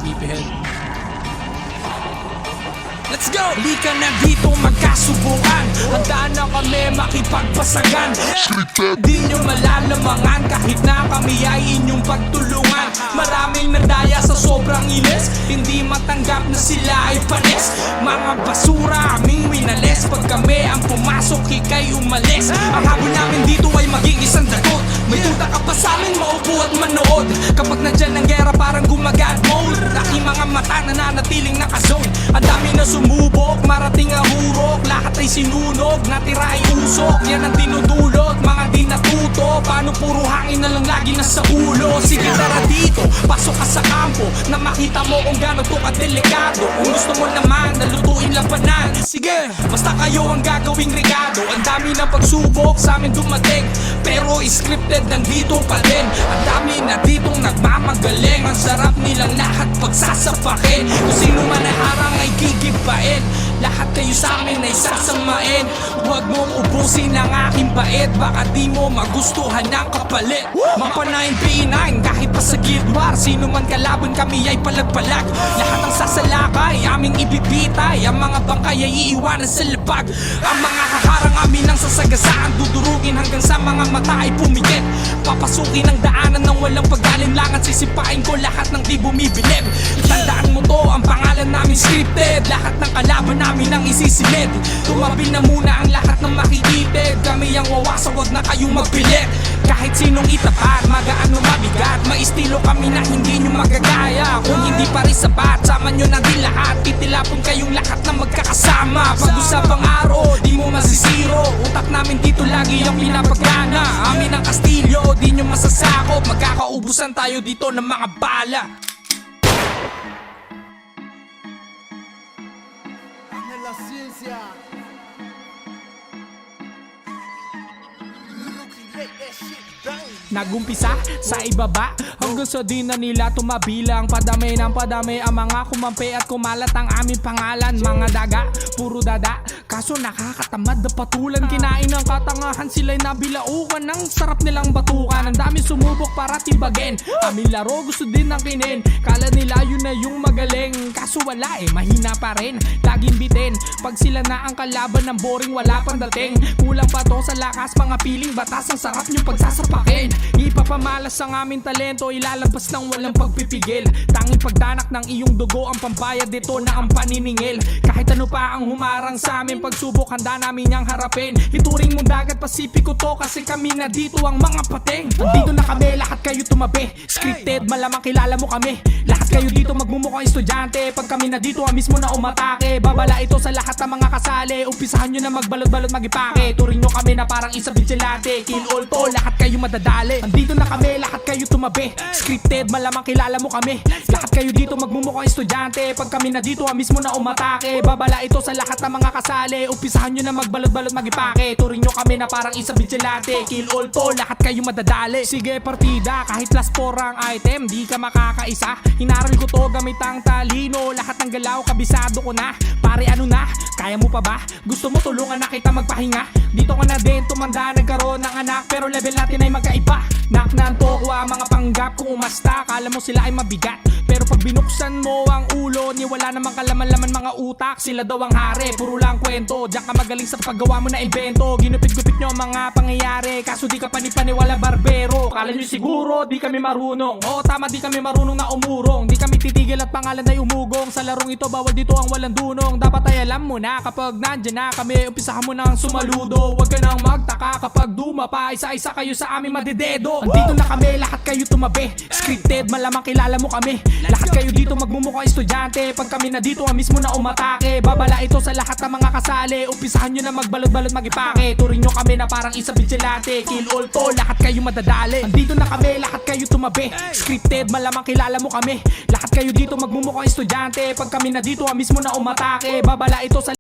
Sleepyhead. Let's go! Halika na dito magkasubukan, handa na kami makipagpasagan. Di nyo malalamangan kahit na kami ay inyong pagtulungan. Maraming nadaya sa sobrang inis, hindi matanggap na sila ay panis. Mga basura aming winalis, pag kami ang pumasok ikay umalis. Ang habol namin dito ay maging isang dagot. May tuta ka pa sa amin, maupo at manood. Kapag nandyan ang gera parang gumagad mode. Aking mga mata nananatiling nakazone. Ang dami na sumubok, marating ang hurok. Lahat ay sinunog, natira ay usok. Yan ang dinudulot, mga di natuto. Paano puro hangin na lang lagi nasa ulo. Sige tara dito, pasok ka sa kampo, na makita mo kung gano'n to kadelikado. Kung gusto mo naman, nalutuin labanan. Sige, basta kayo ang gagawing regado. Ang dami ng pagsubok sa amin dumating, pero scripted nandito pa din. Ang dami na ditong nagmamagaling, ang sarap nilang lahat pagsasapakin. Kung sino man ay harang ay gigibain, lahat kayo sa amin ay sasamain. Huwag mong ubusin ang aking bait, baka di mo magustuhan ang kapalit. Mapanayin P9 kahit pa sa Guild War, sino man kalaban kami ay palagpalag. Lahat ng sasalakay aming ibibitay, ang mga bangkay ay iiwanan sa labag. Ang mga haharang amin ang sasagasaan, dudurugin hanggang sa mga mata ay pumikit. Papasukin ang daanan ng walang pag-alinlangan, sisipain ko lahat ng di bumibilib. Tandaan mo to, ang pangalan namin scripted, lahat ng kalaban namin ang isisilid. Tumabi na muna ang lahat ng makikitid, kami ang wawasa, wag na kayong magpilit. Kahit sinong itapat, magaan o mabigat, may estilo kami na hindi nyo magagaya. Kung hindi pa rin sapat, sama nyo na din lahat, titilapon kayong lahat na magkakasama. Pag-usapang araw, di mo masisiro, utak namin dito lagi ang pinapagana. Amin ang kastilyo, di nyo masasakop, magkakaubusan tayo dito ng mga bala. La ciencia. Nagumpisa sa ibaba hanggang sa di na nila tumabilang. Padami ng padami ang mga kumampi at kumalat ang aming pangalan. Mga daga, puro dada, kaso nakakatamad na patulan. Kinain ng katangahan, sila'y nabilaukan ng sarap nilang batukan. Ang dami sumubok para tibagin, aming laro gusto din ng kinin. Kala nila yun na yung magaling, kaso wala mahina pa rin, laging bitin. Pag sila na ang kalaban ng boring, wala pang dating. Kulang pa to sa lakas, mga piling batas, ang sarap nyo pagsasapakin. Ipapamalas ang aming talento, ilalabas ng walang pagpipigil. Tanging pagdanak ng iyong dugo ang pambayad dito na ang paniningil. Kahit ano pa ang humarang sa amin, pagsubok handa namin niyang harapin. Ituring mong dagat Pasipiko to, kasi kami na dito ang mga pating. Dito na kami, lahat kayo tumabi, scripted, malamang kilala mo kami. Lahat kayo dito magmumukhang estudyante, pag kami na dito mismo na umatake. Babala ito sa lahat ng mga kasali, umpisahan nyo na magbalot-balot magipake. Turing nyo kami na parang isa vigilante, kill all to, lahat kayo madadali. Andito na kami, lahat kayo tumabi, scripted, malamang kilala mo kami. Lahat kayo dito magmumukhang estudyante, pag kami na dito mismo na umatake. Babala ito sa lahat ng mga kasali, umpisahan nyo na magbalot-balot magipake. Turing nyo kami na parang isa vigilante, kill all to, lahat kayo madadali. Sige partida, kahit last 4 ang item, di ka makakaisa. Hinaral ko to gamit ang talino, lahat ng galaw kabisado ko na. Pare ano na, kaya mo pa ba? Gusto mo tulungan na kita magpahinga? Dito ka na din tumanda, nagkaroon ng anak, pero level natin ay magkaiba. Naknanto ko ang mga panggap, kung umasta, kala mo sila ay mabigat. Pero pag binuksan mo ang ulo, ni wala namang kalaman-laman mga utak. Sila daw ang hari, puro lang kwento. Diyan ka magaling sa paggawa mo na invento. Ginupit-gupit nyo ang mga pangyayari, kaso di ka panipaniwala barbero. Kala nyo siguro di kami marunong, oo tama, di kami marunong na umurong. Di kami titigil at pangalan ay umugong. Sa larong ito bawal dito ang walang dunong. Dapat ay alam mo na kapag nandyan na kami, umpisahan mo nang sumaludo. Huwag ka nang magtaka kapag dumapa, isa-isa kayo sa aming madidedo. Andito na kami, lahat kayo tumabi, scripted, malamang kilala mo kami. Lahat kayo dito magmumukhang estudyante, pag kami na dito mismo na umatake. Babala ito sa lahat ng mga kasali, umpisahan nyo na magbalot-balot magipake. Turing nyo kami na parang isa vigilante, kill all to, lahat kayo madadali. Andito na kami, lahat kayo tumabi, scripted, malamang kilala mo kami. Lahat kayo dito magmumukhang estudyante, pag kami na dito mismo na umatake. Babala ito sa